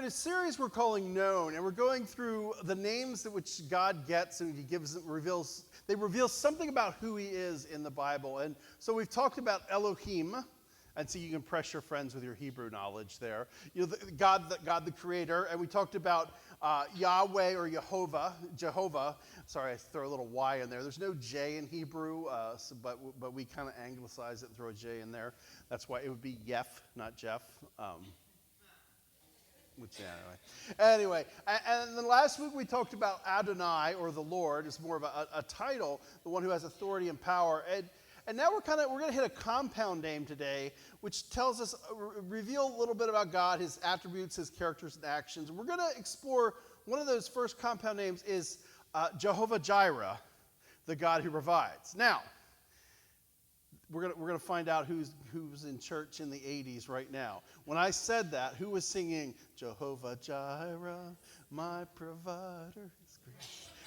in a series we're calling Known, and we're going through the names that which God gets and he they reveal something about who he is in the Bible. And so we've talked about Elohim, and so you can press your friends with your Hebrew knowledge there. You know, God the creator, and we talked about Yahweh or Jehovah. Sorry, I throw a little Y in there. There's no J in Hebrew, but we kind of anglicize it and throw a J in there. That's why it would be Yef, not Jeff. Anyway, and then last week we talked about Adonai, or the Lord. It's more of a title, the one who has authority and power. And now we're going to hit a compound name today, which tells us, reveal a little bit about God, his attributes, his characters and actions. We're going to explore one of those first compound names is Jehovah Jireh, the God who provides. Now, we're gonna find out who's in church in the 80s right now. When I said that, who was singing Jehovah Jireh, my provider?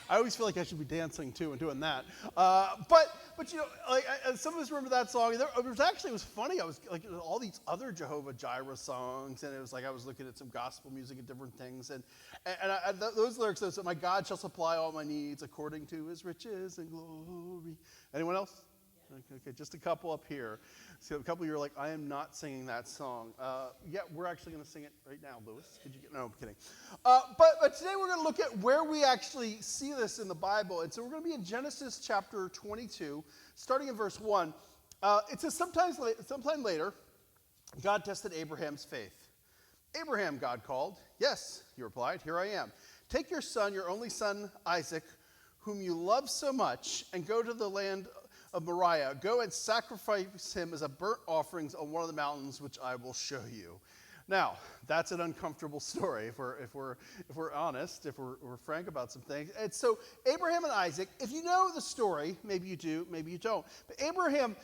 I always feel like I should be dancing too and doing that. But you know, like some of us remember that song. It was funny. I was like all these other Jehovah Jireh songs, and it was like I was looking at some gospel music and different things, and those lyrics. Those, my God shall supply all my needs according to his riches and glory. Anyone else? Okay, just a couple up here. So a couple of you are like, I am not singing that song. Yeah, we're actually going to sing it right now, Lewis. Could you get? No, I'm kidding. But today we're going to look at where we actually see this in the Bible. And so we're going to be in Genesis chapter 22, starting in verse 1. It says, sometime later, God tested Abraham's faith. Abraham, God called. Yes, he replied, here I am. Take your son, your only son, Isaac, whom you love so much, and go to the land of Moriah. Go and sacrifice him as a burnt offering on one of the mountains, which I will show you. Now, that's an uncomfortable story if we're honest, if we're frank about some things. And so Abraham and Isaac, if you know the story, maybe you do, maybe you don't. But Abraham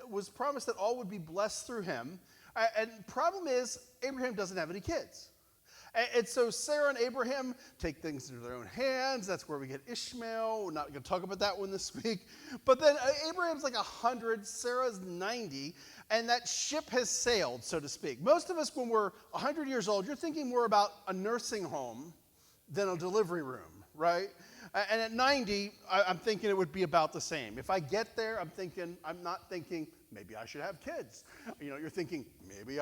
was promised that all would be blessed through him. And problem is, Abraham doesn't have any kids. And so Sarah and Abraham take things into their own hands. That's where we get Ishmael. We're not going to talk about that one this week. But then Abraham's like 100, Sarah's 90, and that ship has sailed, so to speak. Most of us, when we're 100 years old, you're thinking more about a nursing home than a delivery room, right? And at 90, I'm thinking it would be about the same. If I get there, I'm not thinking, maybe I should have kids. You know, you're thinking, maybe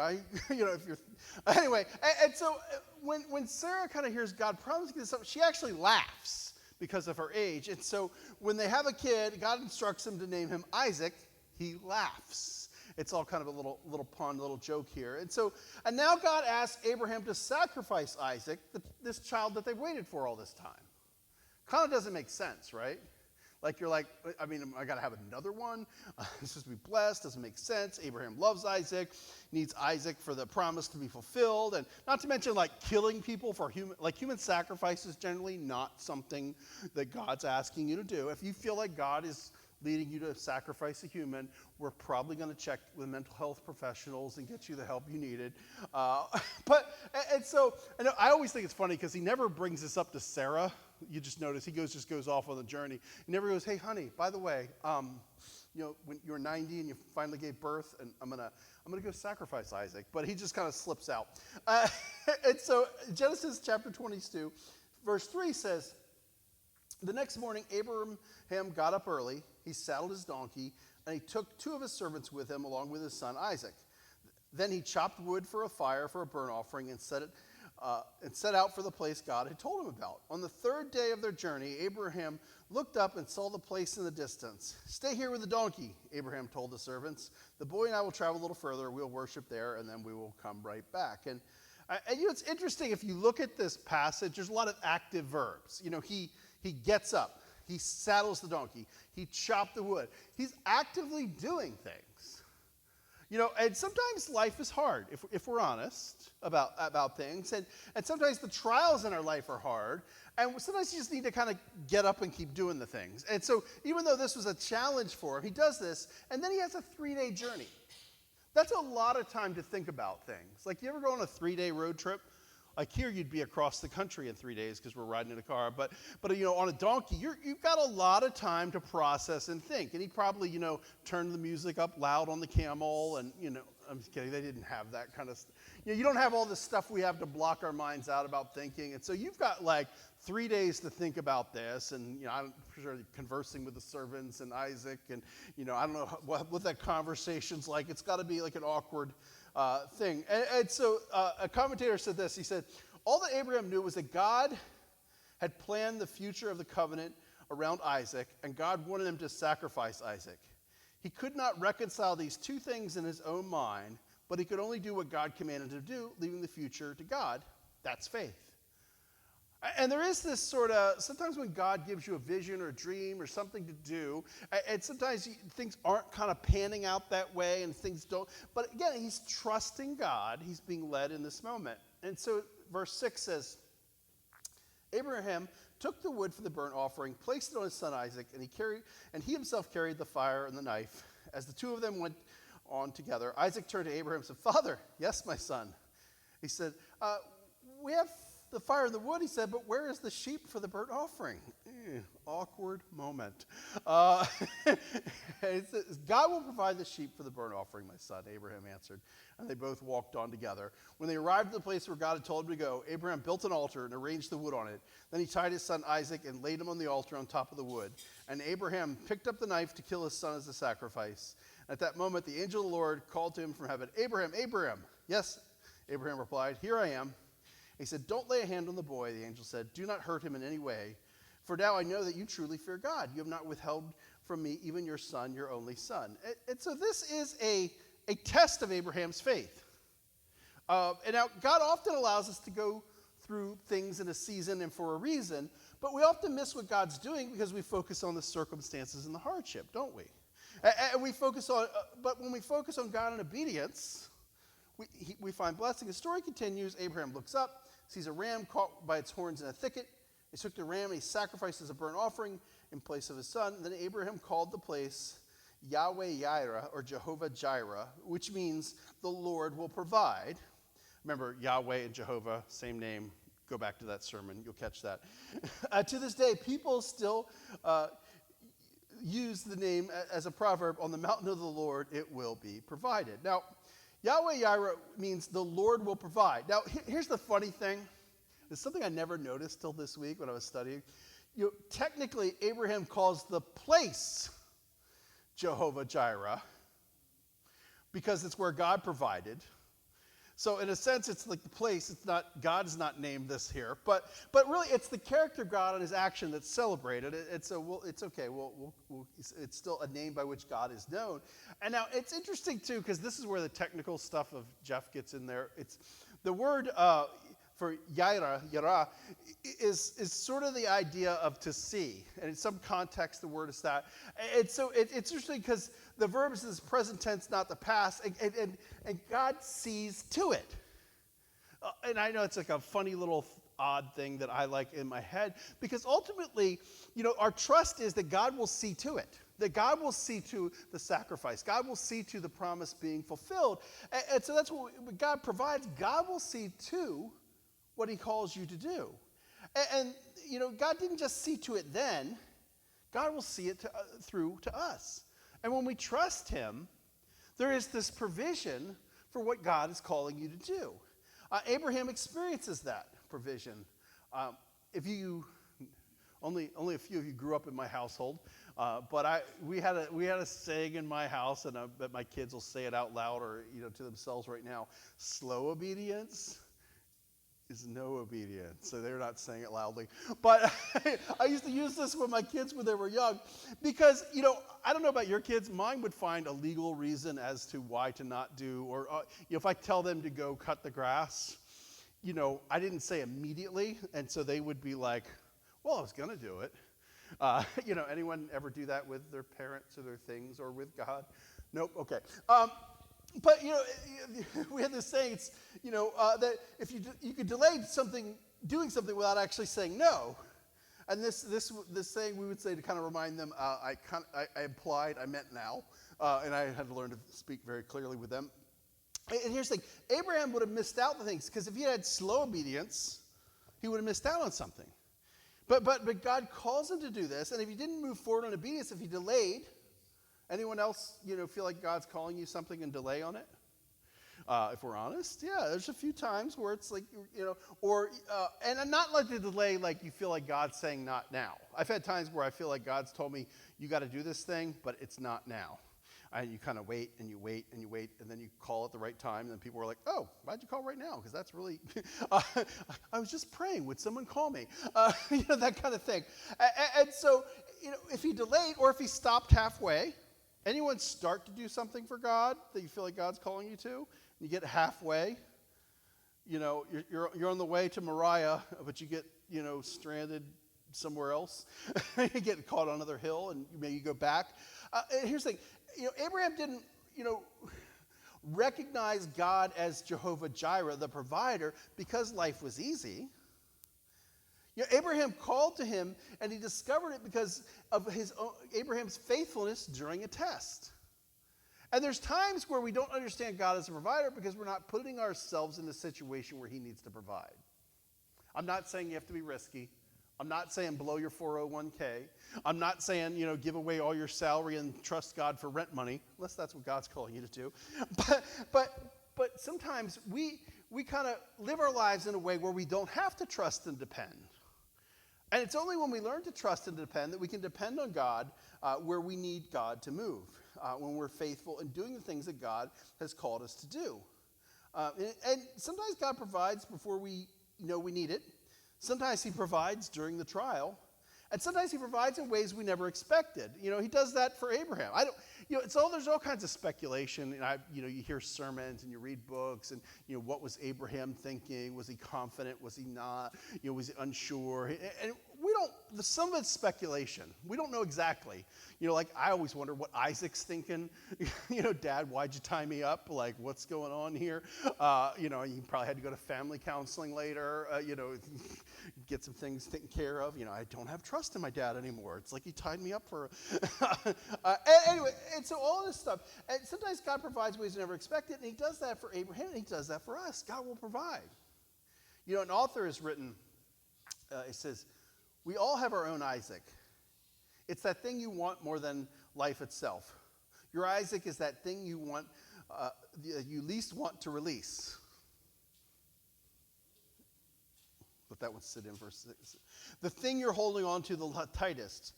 anyway. And so when Sarah kind of hears God promising this, she actually laughs because of her age. And so when they have a kid, God instructs him to name him Isaac. He laughs. It's all kind of a little pun, little joke here. And now God asks Abraham to sacrifice Isaac, this child that they've waited for all this time. Kind of doesn't make sense, right? Like you're like, I mean, I got to have another one. This is to be blessed. Doesn't make sense. Abraham loves Isaac, needs Isaac for the promise to be fulfilled. And not to mention like killing people for human sacrifice is generally not something that God's asking you to do. If you feel like God is leading you to sacrifice a human, we're probably going to check with mental health professionals and get you the help you needed. So I always think it's funny because he never brings this up to Sarah. You just notice he just goes off on the journey. He never goes, hey, honey, by the way, when you're 90 and you finally gave birth, and I'm gonna go sacrifice Isaac. But he just kind of slips out. And so Genesis chapter 22, verse 3 says, the next morning, Abraham got up early. He saddled his donkey, and he took two of his servants with him, along with his son Isaac. Then he chopped wood for a fire for a burnt offering and set out for the place God had told him about. On the third day of their journey, Abraham looked up and saw the place in the distance. Stay here with the donkey, Abraham told the servants. The boy and I will travel a little further. We'll worship there, and then we will come right back. And it's interesting, if you look at this passage, there's a lot of active verbs. He gets up. He saddles the donkey. He chopped the wood. He's actively doing things. And sometimes life is hard, if we're honest about things. And sometimes the trials in our life are hard. And sometimes you just need to kind of get up and keep doing the things. And so even though this was a challenge for him, he does this. And then he has a 3-day journey. That's a lot of time to think about things. Like, you ever go on a 3-day road trip? Like here, you'd be across the country in 3 days because we're riding in a car. But on a donkey, you've got a lot of time to process and think. And he probably, turned the music up loud on the camel, and I'm just kidding. They didn't have that kind of stuff. You don't have all this stuff we have to block our minds out about thinking. And so you've got like 3 days to think about this. And, I'm sure conversing with the servants and Isaac. And, I don't know what that conversation's like. It's got to be like an awkward thing. And so a commentator said this. He said, all that Abraham knew was that God had planned the future of the covenant around Isaac, and God wanted him to sacrifice Isaac. He could not reconcile these two things in his own mind, but he could only do what God commanded him to do, leaving the future to God. That's faith. And there is this sort of, sometimes when God gives you a vision or a dream or something to do, and sometimes things aren't kind of panning out that way and things don't, but again, he's trusting God. He's being led in this moment. And so verse 6 says, Abraham took the wood for the burnt offering, placed it on his son Isaac, and he himself carried the fire and the knife. As the two of them went on together, Isaac turned to Abraham and said, Father, yes, my son. He said, we have the fire and the wood, he said, but where is the sheep for the burnt offering? Awkward moment. It says, God will provide the sheep for the burnt offering, my son, Abraham answered. And they both walked on together. When they arrived at the place where God had told him to go, Abraham built an altar and arranged the wood on it. Then he tied his son Isaac and laid him on the altar on top of the wood. And Abraham picked up the knife to kill his son as a sacrifice. At that moment, the angel of the Lord called to him from heaven, Abraham, Abraham. Yes, Abraham replied, here I am. He said, don't lay a hand on the boy, the angel said. Do not hurt him in any way. For now I know that you truly fear God. You have not withheld from me even your son, your only son. And so this is a test of Abraham's faith. And now God often allows us to go through things in a season and for a reason, but we often miss what God's doing because we focus on the circumstances and the hardship, don't we? And we focus on, but when we focus on God and obedience, we find blessing. The story continues. Abraham looks up, sees a ram caught by its horns in a thicket. He took the ram and he sacrificed as a burnt offering in place of his son. Then Abraham called the place Yahweh Jireh, or Jehovah Jireh, which means the Lord will provide. Remember, Yahweh and Jehovah, same name. Go back to that sermon. You'll catch that. To this day, people still use the name as a proverb, on the mountain of the Lord it will be provided. Now, Yahweh Jireh means the Lord will provide. Now, here's the funny thing. It's something I never noticed till this week when I was studying. Technically, Abraham calls the place Jehovah Jireh because it's where God provided. So in a sense, it's like the place. It's not, God is not named this here, but really, it's the character of God and His action that's celebrated. It's okay. It's still a name by which God is known. And now it's interesting too, because this is where the technical stuff of Jeff gets in there. It's the word for Yirah is sort of the idea of to see, and in some context, the word is that. And so it's interesting because the verb is this present tense, not the past, and God sees to it. And I know it's like a funny little odd thing that I like in my head, because ultimately, our trust is that God will see to it, that God will see to the sacrifice. God will see to the promise being fulfilled. And so that's what God provides. God will see to what He calls you to do. And God didn't just see to it then. God will see it through to us. And when we trust Him, there is this provision for what God is calling you to do. Abraham experiences that provision. If you only a few of you grew up in my household, but we had a saying in my house, and I bet my kids will say it out loud or to themselves right now: slow obedience is no obedience. So they're not saying it loudly. But I used to use this with my kids when they were young because, I don't know about your kids, mine would find a legal reason as to why to not do, or if I tell them to go cut the grass, I didn't say immediately, and so they would be like, well, I was going to do it. Anyone ever do that with their parents or their things or with God? Nope, okay. But we had this saying, that if you could delay doing something without actually saying no. And this saying we would say to kind of remind them, I implied I meant now, and I had to learn to speak very clearly with them. And here's the thing: Abraham would have missed out on things because if he had slow obedience, he would have missed out on something. But God calls him to do this, and if he didn't move forward on obedience, if he delayed. Anyone else, feel like God's calling you something and delay on it? if we're honest. Yeah, there's a few times where it's like, and not like the delay, like you feel like God's saying not now. I've had times where I feel like God's told me, you got to do this thing, but it's not now. And you kind of wait and you wait and you wait, and then you call at the right time, and then people are like, oh, why'd you call right now? Because that's really, I was just praying. Would someone call me? That kind of thing. And so, if he delayed or if he stopped halfway, anyone start to do something for God that you feel like God's calling you to, and you get halfway, you're on the way to Moriah, but you get, stranded somewhere else. You get caught on another hill, and maybe you go back. And here's the thing. Abraham didn't, recognize God as Jehovah Jireh, the provider, because life was easy. Abraham called to him, and he discovered it because of Abraham's faithfulness during a test. And there's times where we don't understand God as a provider because we're not putting ourselves in a situation where he needs to provide. I'm not saying you have to be risky. I'm not saying blow your 401k. I'm not saying, give away all your salary and trust God for rent money, unless that's what God's calling you to do. But sometimes we kind of live our lives in a way where we don't have to trust and depend. And it's only when we learn to trust and depend that we can depend on God where we need God to move, when we're faithful in doing the things that God has called us to do. And sometimes God provides before we know we need it. Sometimes he provides during the trial, and sometimes he provides in ways we never expected. He does that for Abraham. There's all kinds of speculation. You hear sermons and you read books, and what was Abraham thinking? Was he confident? Was he not? Was he unsure? And some of it's speculation. We don't know exactly. I always wonder what Isaac's thinking. Dad, why'd you tie me up? Like, what's going on here? You probably had to go to family counseling later. Get some things taken care of. I don't have trust in my dad anymore. It's like he tied me up for. Anyway, and so all this stuff. And sometimes God provides ways you never expected, and he does that for Abraham, and he does that for us. God will provide. An author has written. It says, we all have our own Isaac. It's that thing you want more than life itself. Your Isaac is that thing you want, you least want to release. Let that one sit in for a second. The thing you're holding on to the tightest.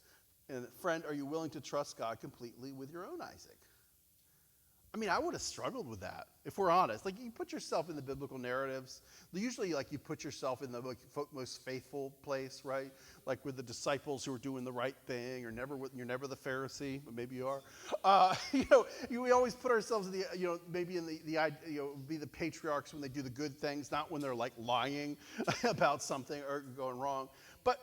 And friend, are you willing to trust God completely with your own Isaac? I would have struggled with that, if we're honest. Like, you put yourself in the biblical narratives. Usually, you put yourself in the most faithful place, right? Like with the disciples who are doing the right thing, or you're never the Pharisee, but maybe you are. We always put ourselves in the, maybe in be the patriarchs when they do the good things, not when they're like lying about something or going wrong. But,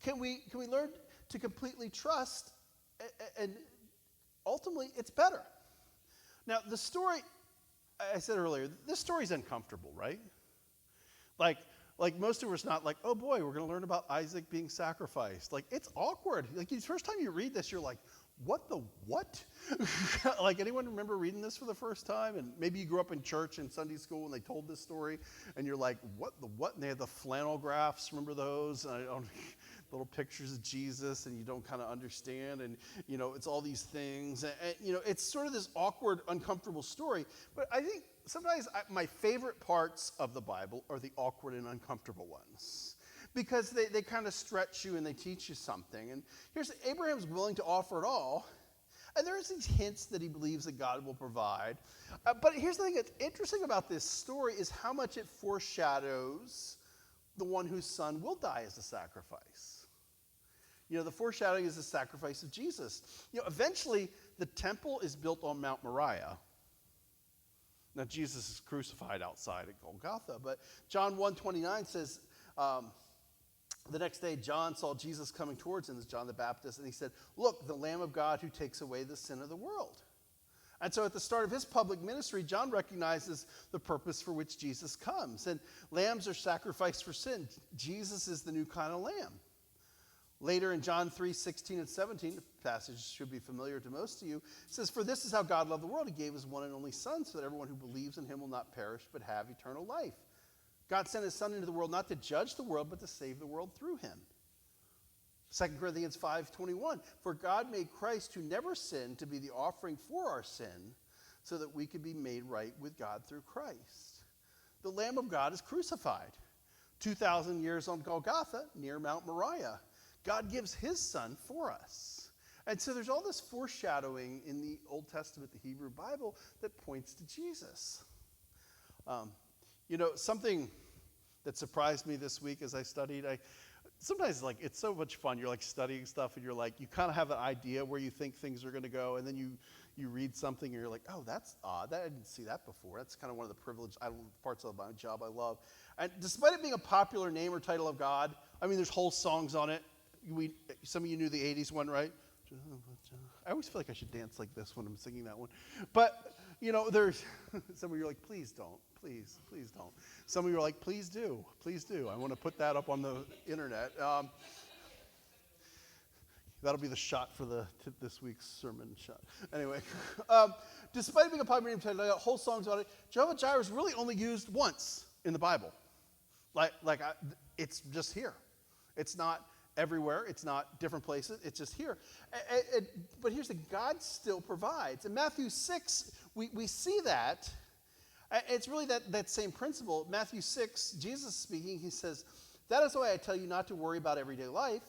can we learn to completely trust, and ultimately, it's better. Now, the story, I said earlier, this story's uncomfortable, right? Like most of us not like, oh boy, we're going to learn about Isaac being sacrificed. Like, it's awkward. Like, the first time you read this, you're like, what the what? Like, anyone remember reading this for the first time? And maybe you grew up in church and Sunday school and they told this story, and you're like, what the what? And they had the flannel graphs, remember those? And little pictures of Jesus, and you don't kind of understand, and it's all these things, and it's sort of this awkward, uncomfortable story. But I think sometimes my favorite parts of the Bible are the awkward and uncomfortable ones, because they kind of stretch you and they teach you something. And here's Abraham's willing to offer it all, and there's these hints that he believes that God will provide. But here's the thing that's interesting about this story is how much it foreshadows the one whose son will die as a sacrifice. The foreshadowing is the sacrifice of Jesus. Eventually, the temple is built on Mount Moriah. Now, Jesus is crucified outside at Golgotha, but John 1:29 says, the next day, John saw Jesus coming towards him as John the Baptist, and he said, look, the Lamb of God who takes away the sin of the world. And so at the start of his public ministry, John recognizes the purpose for which Jesus comes. And lambs are sacrificed for sin. Jesus is the new kind of lamb. Later in John 3:16 and 17, the passage should be familiar to most of you, it says, for this is how God loved the world. He gave his one and only Son so that everyone who believes in him will not perish but have eternal life. God sent his Son into the world not to judge the world but to save the world through him. 2 Corinthians 5:21, for God made Christ who never sinned to be the offering for our sin so that we could be made right with God through Christ. The Lamb of God is crucified. 2,000 years on Golgotha, near Mount Moriah. God gives his son for us. And so there's all this foreshadowing in the Old Testament, the Hebrew Bible, that points to Jesus. Something that surprised me this week as I studied, sometimes it's so much fun. You're studying stuff and you're you kind of have an idea where you think things are going to go, and then you read something and you're like, oh, that's odd. I didn't see that before. That's kind of one of the privileged parts of my job I love. And despite it being a popular name or title of God, there's whole songs on it. Some of you knew the 80s one, right? I always feel like I should dance like this when I'm singing that one. But, there's some of you are like, please don't. Please don't. Some of you are like, please do. Please do. I want to put that up on the internet. That'll be the shot for this week's sermon shot. Anyway, despite being a popular name, I got whole songs about it. Jehovah Jireh is really only used once in the Bible. It's just here. It's not everywhere. It's not different places. It's just here. But here's the God still provides. In Matthew 6, we see that. It's really that same principle. Matthew 6, Jesus speaking, he says, that is why I tell you not to worry about everyday life,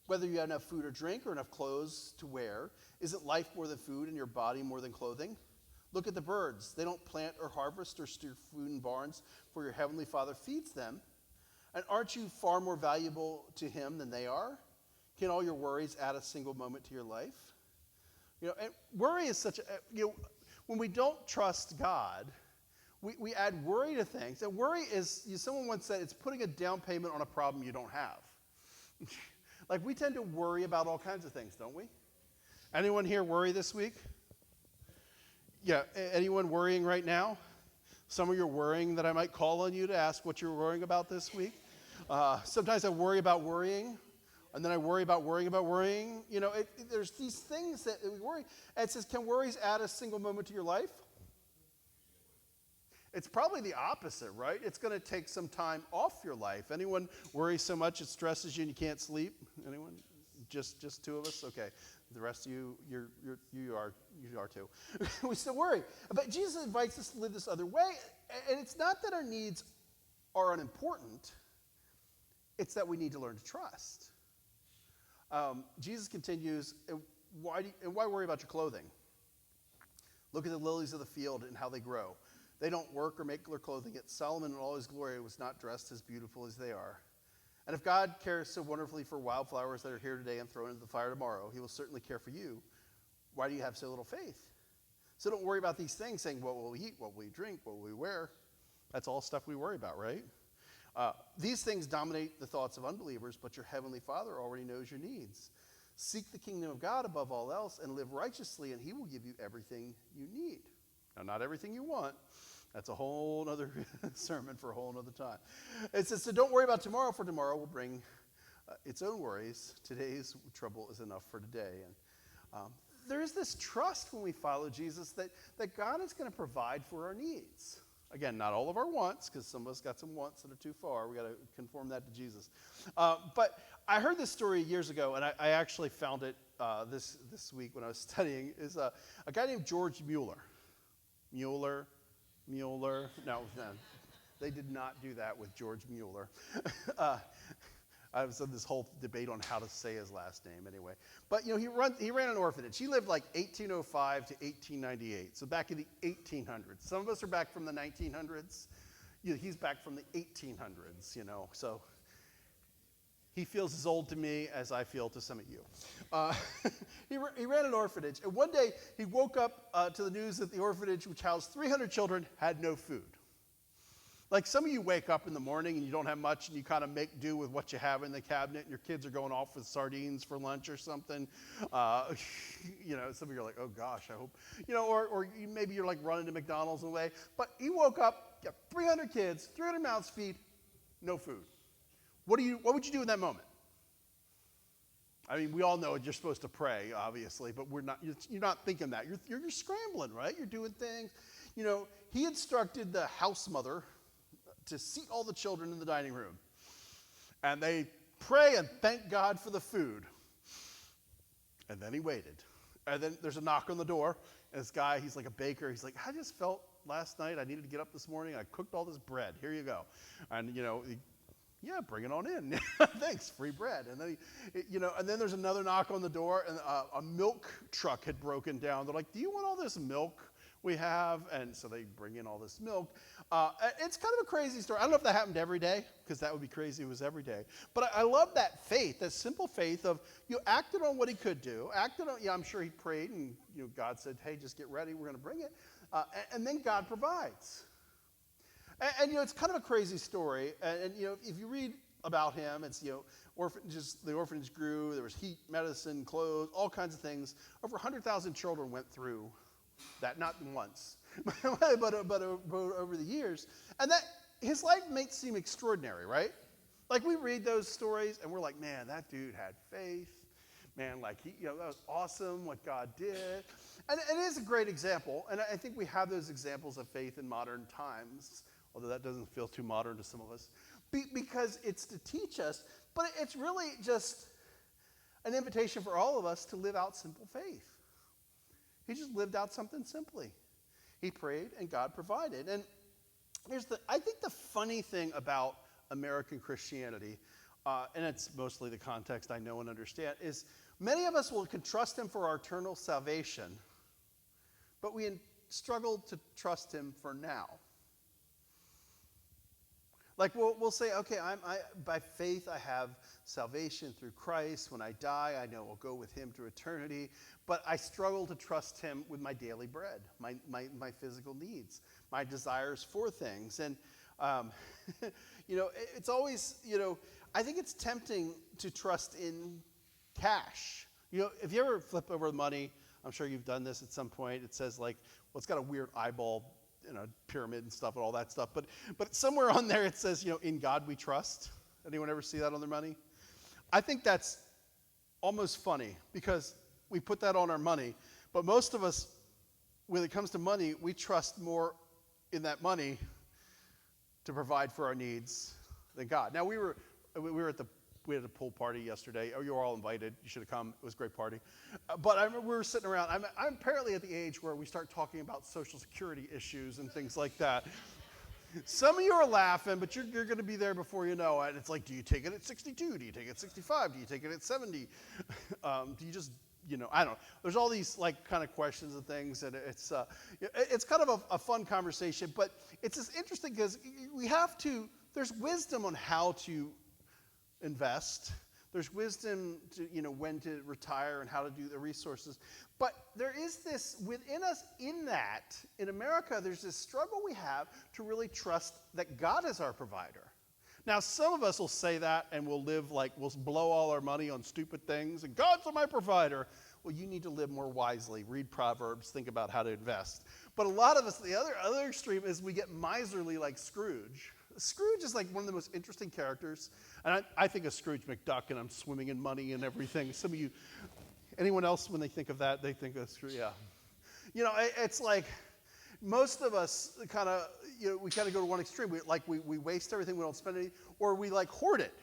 whether you have enough food or drink or enough clothes to wear. Isn't life more than food and your body more than clothing? Look at the birds. They don't plant or harvest or store food in barns, for your heavenly Father feeds them. And aren't you far more valuable to him than they are? Can all your worries add a single moment to your life? And worry is such a, when we don't trust God, we add worry to things. And worry is, someone once said, it's putting a down payment on a problem you don't have. We tend to worry about all kinds of things, don't we? Anyone here worry this week? Yeah, anyone worrying right now? Some of you are worrying that I might call on you to ask what you're worrying about this week. Sometimes I worry about worrying, and then I worry about worrying about worrying. There's these things that we worry. And it says, can worries add a single moment to your life? It's probably the opposite, right? It's going to take some time off your life. Anyone worry so much it stresses you and you can't sleep? Anyone? Just two of us? Okay. The rest of you, you are too. We still worry. But Jesus invites us to live this other way. And it's not that our needs are unimportant. It's that we need to learn to trust. Jesus continues, and why worry about your clothing? Look at the lilies of the field and how they grow. They don't work or make their clothing, yet Solomon in all his glory was not dressed as beautiful as they are. And if God cares so wonderfully for wildflowers that are here today and thrown into the fire tomorrow, he will certainly care for you. Why do you have so little faith? So don't worry about these things, saying, what will we eat, what will we drink, what will we wear? That's all stuff we worry about, right? These things dominate the thoughts of unbelievers, but your heavenly Father already knows your needs. Seek the kingdom of God above all else and live righteously, and he will give you everything you need. Now, not everything you want. That's a whole other sermon for a whole other time. It says, so don't worry about tomorrow, for tomorrow will bring its own worries. Today's trouble is enough for today. And there is this trust when we follow Jesus that God is going to provide for our needs. Again, not all of our wants, because some of us got some wants that are too far. We got to conform that to Jesus. But I heard this story years ago, and I actually found it this week when I was studying. Is a guy named George Mueller. Mueller. No, they did not do that with George Mueller. I was in this whole debate on how to say his last name anyway. But, he ran an orphanage. He lived 1805 to 1898, so back in the 1800s. Some of us are back from the 1900s. He's back from the 1800s, so he feels as old to me as I feel to some of you. He ran an orphanage, and one day he woke up to the news that the orphanage, which housed 300 children, had no food. Like some of you wake up in the morning and you don't have much and you kind of make do with what you have in the cabinet and your kids are going off with sardines for lunch or something. Some of you are like, oh gosh, I hope, maybe you're running to McDonald's in a way. But he woke up, got 300 kids, 300 mouths to feed, no food. What would you do in that moment? We all know you're supposed to pray, obviously, but you're not thinking that. You're scrambling, right? You're doing things. He instructed the house mother to seat all the children in the dining room. And they pray and thank God for the food. And then he waited. And then there's a knock on the door. And this guy, he's like a baker. He's like, I just felt last night I needed to get up this morning. I cooked all this bread. Here you go. And, yeah, bring it on in. Thanks, free bread. And then, and then there's another knock on the door, and a milk truck had broken down. They're like, do you want all this milk we have? And so they bring in all this milk. It's kind of a crazy story. I don't know if that happened every day, because that would be crazy if it was every day. But I love that faith, that simple faith of, acted on what he could do. I'm sure he prayed, and God said, hey, just get ready. We're going to bring it. And then God provides. And it's kind of a crazy story. And if you read about him, it's, the orphanage grew. There was heat, medicine, clothes, all kinds of things. Over 100,000 children went through that, not once, but over the years. And that his life may seem extraordinary, right? Like we read those stories and we're like, man, that dude had faith. Man, like that was awesome what God did. And it is a great example. And I think we have those examples of faith in modern times, although that doesn't feel too modern to some of us, because it's to teach us, but it's really just an invitation for all of us to live out simple faith. He just lived out something simply. He prayed and God provided. And I think the funny thing about American Christianity, and it's mostly the context I know and understand, is many of us can trust him for our eternal salvation, but we struggle to trust him for now. Like we'll say, okay, by faith I have salvation through Christ. When I die, I know I'll go with him to eternity. But I struggle to trust him with my daily bread, my physical needs, my desires for things. And, it's always, I think it's tempting to trust in cash. If you ever flip over the money, I'm sure you've done this at some point. It says it's got a weird eyeball, pyramid and stuff and all that stuff. But somewhere on there it says, in God we trust. Anyone ever see that on their money? I think that's almost funny because we put that on our money. But most of us, when it comes to money, we trust more in that money to provide for our needs than God. Now we had a pool party yesterday. Oh, you were all invited. You should have come. It was a great party. But I remember we were sitting around. I'm apparently at the age where we start talking about Social Security issues and things like that. Some of you are laughing, but you're going to be there before you know it. It's like, do you take it at 62? Do you take it at 65? Do you take it at 70? Do you just, I don't know. There's all these kind of questions and things, and it's kind of a fun conversation. But it's just interesting because there's wisdom on how to invest. There's wisdom to, when to retire and how to do the resources. But there is this within us in America, there's this struggle we have to really trust that God is our provider. Now, some of us will say that and we'll we'll blow all our money on stupid things and God's my provider. Well, you need to live more wisely. Read Proverbs, think about how to invest. But a lot of us, the other extreme is we get miserly like Scrooge. Scrooge is one of the most interesting characters. And I think of Scrooge McDuck, and I'm swimming in money and everything. Some of you, anyone else, when they think of that, they think of Scrooge, yeah. It's like most of us we kind of go to one extreme. We waste everything, we don't spend any, or we hoard it.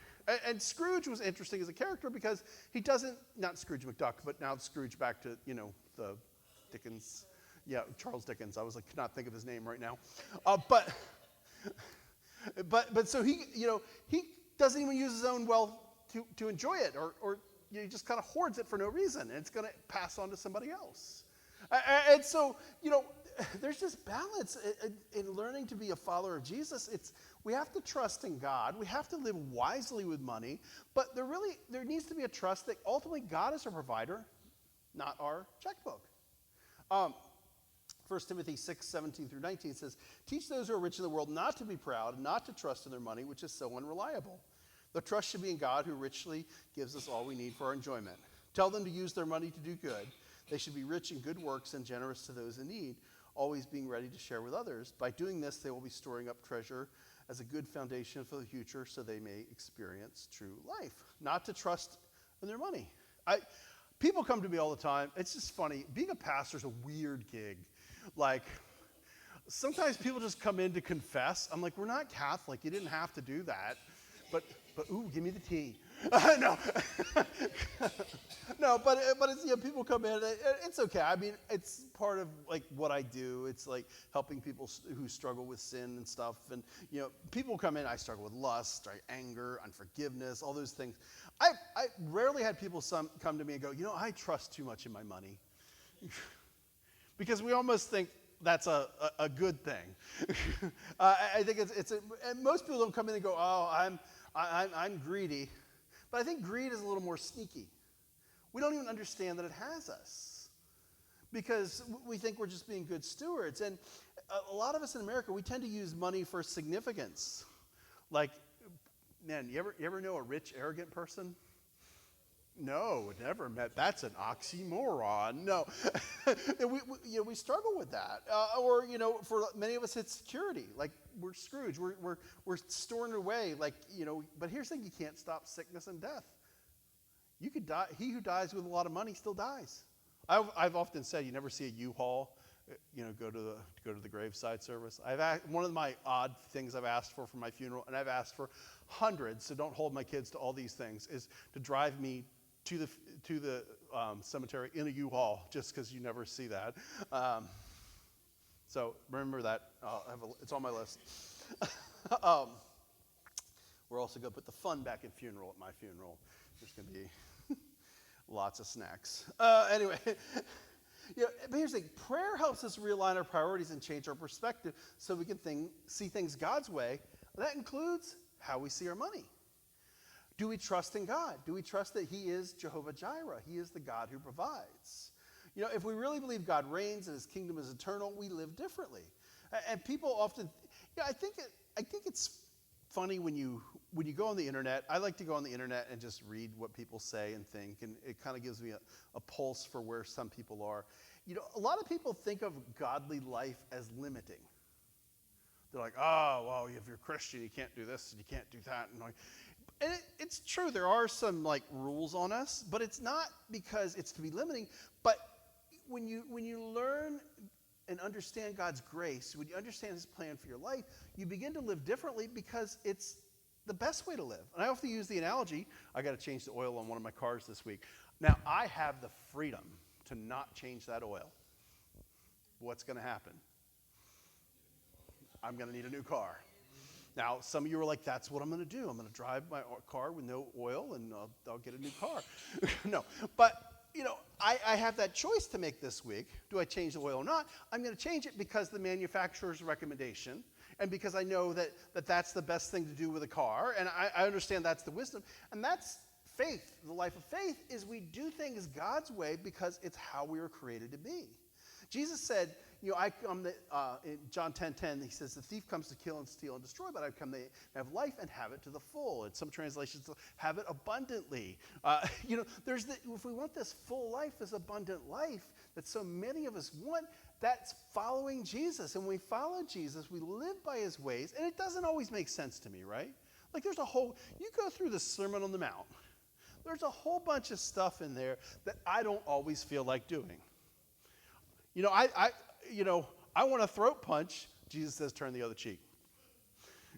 And Scrooge was interesting as a character because he doesn't, not Scrooge McDuck, but now Scrooge back to, the Dickens. Yeah, Charles Dickens. I could not think of his name right now. But so he doesn't even use his own wealth to enjoy it, or he just kind of hoards it for no reason, and it's going to pass on to somebody else. And so, there's this balance in learning to be a follower of Jesus. We have to trust in God. We have to live wisely with money, but there needs to be a trust that ultimately God is our provider, not our checkbook. 1 Timothy 6:17-19 says, teach those who are rich in the world not to be proud and not to trust in their money, which is so unreliable. The trust should be in God, who richly gives us all we need for our enjoyment. Tell them to use their money to do good. They should be rich in good works and generous to those in need, always being ready to share with others. By doing this, they will be storing up treasure as a good foundation for the future so they may experience true life. Not to trust in their money. People come to me all the time. It's just funny. Being a pastor is a weird gig. Sometimes people just come in to confess. I'm like, we're not Catholic. You didn't have to do that. but ooh, give me the tea. No, no, but it's, people come in. It's okay. I mean, it's part of like what I do. It's like helping people who struggle with sin and stuff. And people come in. I struggle with lust, right, anger, unforgiveness, all those things. I rarely had people come to me and go, I trust too much in my money, because we almost think that's a good thing. I think and most people don't come in and go, oh, I'm greedy. But I think greed is a little more sneaky. We don't even understand that it has us, because we think we're just being good stewards. And a lot of us in America, we tend to use money for significance. Like, man, you ever know a rich, arrogant person? No, never met. That's an oxymoron. No, we struggle with that. Or for many of us, it's security. Like, we're Scrooge. We're storing it away. Like, But here's the thing: you can't stop sickness and death. You could die. He who dies with a lot of money still dies. I've often said, you never see a U-Haul, go to the graveside service. One of my odd things I've asked for my funeral, and I've asked for hundreds. So don't hold my kids to all these things. Is to drive me to the cemetery in a U-Haul, just because you never see that. So remember that. It's on my list. We're also going to put the fun back in funeral at my funeral. There's going to be lots of snacks. Anyway, but here's the thing. Prayer helps us realign our priorities and change our perspective so we can see things God's way. That includes how we see our money. Do we trust in God? Do we trust that He is Jehovah Jireh? He is the God who provides. If we really believe God reigns and His kingdom is eternal, we live differently. And people often, I think it's funny when you go on the internet. I like to go on the internet and just read what people say and think, and it kind of gives me a pulse for where some people are. A lot of people think of godly life as limiting. They're like, oh, well, if you're Christian, you can't do this and you can't do that. And it's true, there are some like rules on us, but it's not because it's to be limiting. But when you learn and understand God's grace, when you understand His plan for your life, you begin to live differently because it's the best way to live. And I often use the analogy, I got to change the oil on one of my cars this week. Now, I have the freedom to not change that oil. What's going to happen? I'm going to need a new car. Now, some of you are like, that's what I'm going to do. I'm going to drive my car with no oil, and I'll get a new car. No, but, I have that choice to make this week. Do I change the oil or not? I'm going to change it because the manufacturer's recommendation, and because I know that that's the best thing to do with a car, and I understand that's the wisdom. And that's faith. The life of faith is we do things God's way because it's how we were created to be. Jesus said, in John 10:10, He says, the thief comes to kill and steal and destroy, but I've come to have life and have it to the full. In some translations, have it abundantly. If we want this full life, this abundant life that so many of us want, that's following Jesus. And when we follow Jesus, we live by His ways, and it doesn't always make sense to me, right? Like you go through the Sermon on the Mount, there's a whole bunch of stuff in there that I don't always feel like doing. I want a throat punch. Jesus says, turn the other cheek.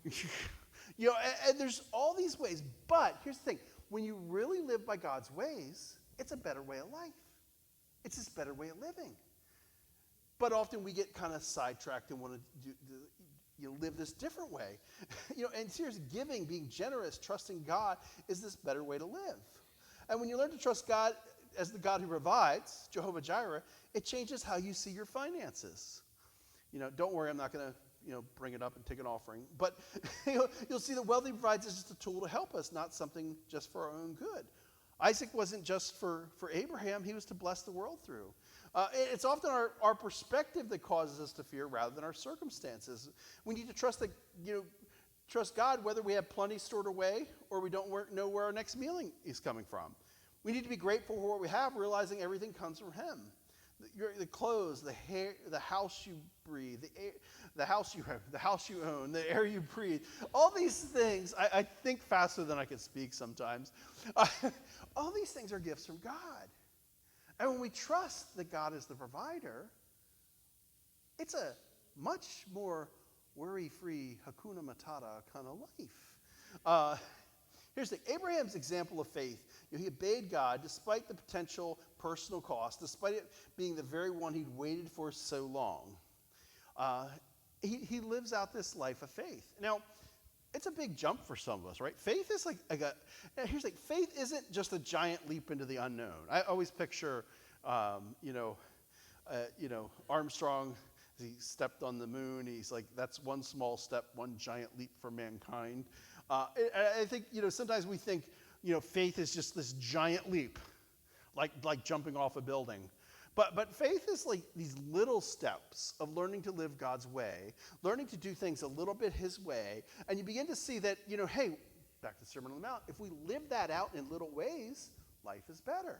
And there's all these ways. But here's the thing. When you really live by God's ways, it's a better way of life. It's this better way of living. But often we get kind of sidetracked and want to live this different way. And seriously, giving, being generous, trusting God is this better way to live. And when you learn to trust God as the God who provides, Jehovah Jireh, it changes how you see your finances. Don't worry, I'm not going to, bring it up and take an offering. But you'll see that wealth He provides is just a tool to help us, not something just for our own good. Isaac wasn't just for Abraham. He was to bless the world through. It's often our perspective that causes us to fear rather than our circumstances. We need to trust God whether we have plenty stored away or we don't know where our next meal is coming from. We need to be grateful for what we have, realizing everything comes from Him. The clothes, the hair, the house you breathe, the house you have, the house you own, the air you breathe. All these things, I think faster than I can speak sometimes. All these things are gifts from God. And when we trust that God is the provider, it's a much more worry-free, Hakuna Matata kind of life. Here's the thing. Abraham's example of faith, he obeyed God despite the potential personal cost, despite it being the very one he'd waited for so long. He lives out this life of faith. Now, it's a big jump for some of us, right? Faith is here's the thing. Faith isn't just a giant leap into the unknown. I always picture, Armstrong, he stepped on the moon. He's like, that's one small step, one giant leap for mankind. I think, sometimes we think, faith is just this giant leap, like jumping off a building. But faith is like these little steps of learning to live God's way, learning to do things a little bit his way, and you begin to see that, hey, back to the Sermon on the Mount, if we live that out in little ways, life is better.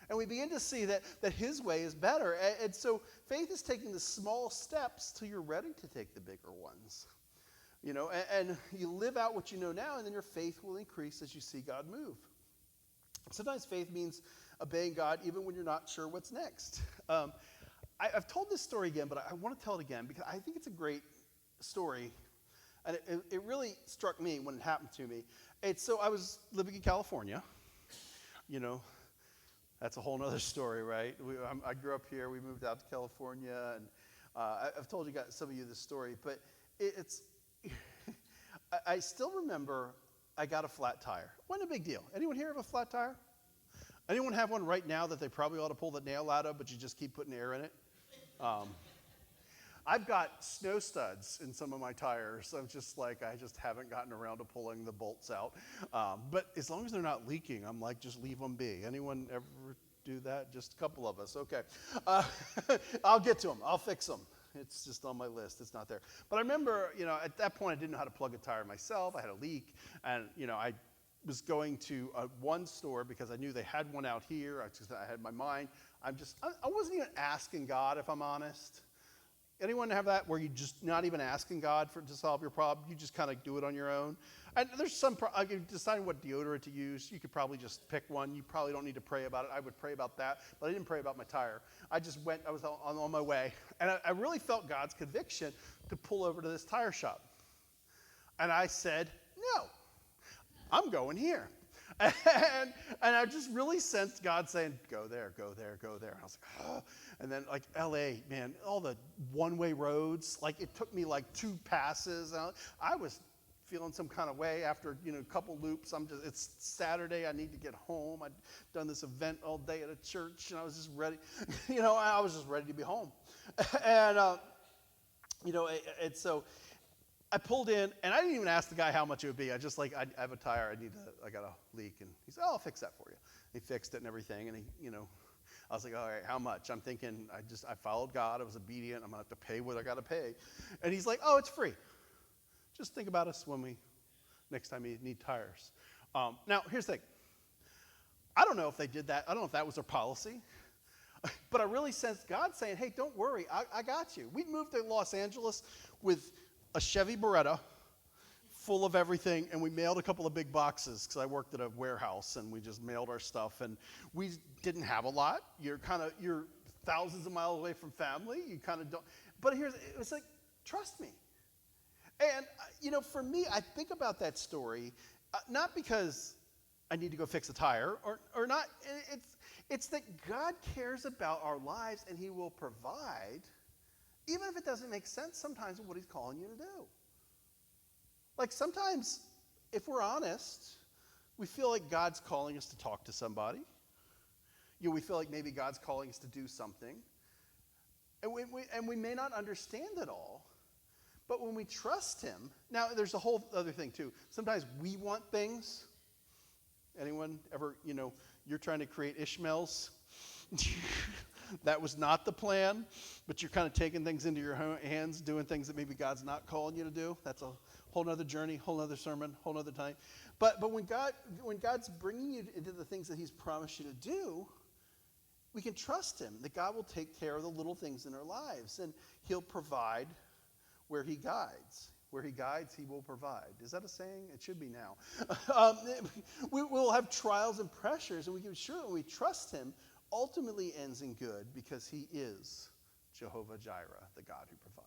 And we begin to see that his way is better. And so faith is taking the small steps till you're ready to take the bigger ones. And you live out what you know now, and then your faith will increase as you see God move. Sometimes faith means obeying God even when you're not sure what's next. I've told this story again, but I want to tell it again because I think it's a great story. And it really struck me when it happened to me. So I was living in California. That's a whole nother story, right? I grew up here. We moved out to California. And I've told some of you this story. But I still remember I got a flat tire. Wasn't a big deal. Anyone here have a flat tire? Anyone have one right now that they probably ought to pull the nail out of, but you just keep putting air in it? I've got snow studs in some of my tires. I'm just like, I just haven't gotten around to pulling the bolts out. But as long as they're not leaking, I'm like, just leave them be. Anyone ever do that? Just a couple of us. Okay. I'll get to them. I'll fix them. It's just on my list. It's not there. But I remember, at that point, I didn't know how to plug a tire myself. I had a leak. And, I was going to one store because I knew they had one out here. I had my mind. I wasn't even asking God, if I'm honest. Anyone have that where you just not even asking God to solve your problem? You just kind of do it on your own. And there's deciding what deodorant to use. You could probably just pick one. You probably don't need to pray about it. I would pray about that, but I didn't pray about my tire. I was on my way. And I really felt God's conviction to pull over to this tire shop. And I said, no, I'm going here. And I just really sensed God saying, go there, go there, go there. And I was like, oh. And then like LA, man, all the one-way roads, like it took me like 2 passes. I was feeling some kind of way after, a couple loops. It's Saturday, I need to get home. I'd done this event all day at a church and I was just ready. I was just ready to be home. And, and so I pulled in, and I didn't even ask the guy how much it would be. I just I have a tire. I got a leak, and he said, "Oh, I'll fix that for you." He fixed it and everything, and I was like, "All right, how much?" I'm thinking, I followed God. I was obedient. I'm gonna have to pay what I gotta pay, and he's like, "Oh, it's free. Just think about us next time you need tires." Now, here's the thing. I don't know if they did that. I don't know if that was their policy, but I really sensed God saying, "Hey, don't worry. I got you." We moved to Los Angeles with a Chevy Beretta full of everything, and we mailed a couple of big boxes because I worked at a warehouse, and we just mailed our stuff, and we didn't have a lot. You're thousands of miles away from family. You kind of don't. But it was like, trust me. And, for me, I think about that story, not because I need to go fix a tire or not. It's that God cares about our lives, and he will provide, even if it doesn't make sense sometimes of what he's calling you to do. Like sometimes, if we're honest, we feel like God's calling us to talk to somebody. We feel like maybe God's calling us to do something. And we may not understand it all. But when we trust him, now there's a whole other thing too. Sometimes we want things. Anyone ever, you're trying to create Ishmaels? That was not the plan, but you're kind of taking things into your hands, doing things that maybe God's not calling you to do. That's a whole other journey, whole other sermon, whole other time. But when God's bringing you into the things that he's promised you to do, we can trust him that God will take care of the little things in our lives, and he'll provide where he guides. Where he guides, he will provide. Is that a saying? It should be now. We will have trials and pressures, and we can be sure when we trust him, ultimately ends in good because he is Jehovah Jireh, the God who provides.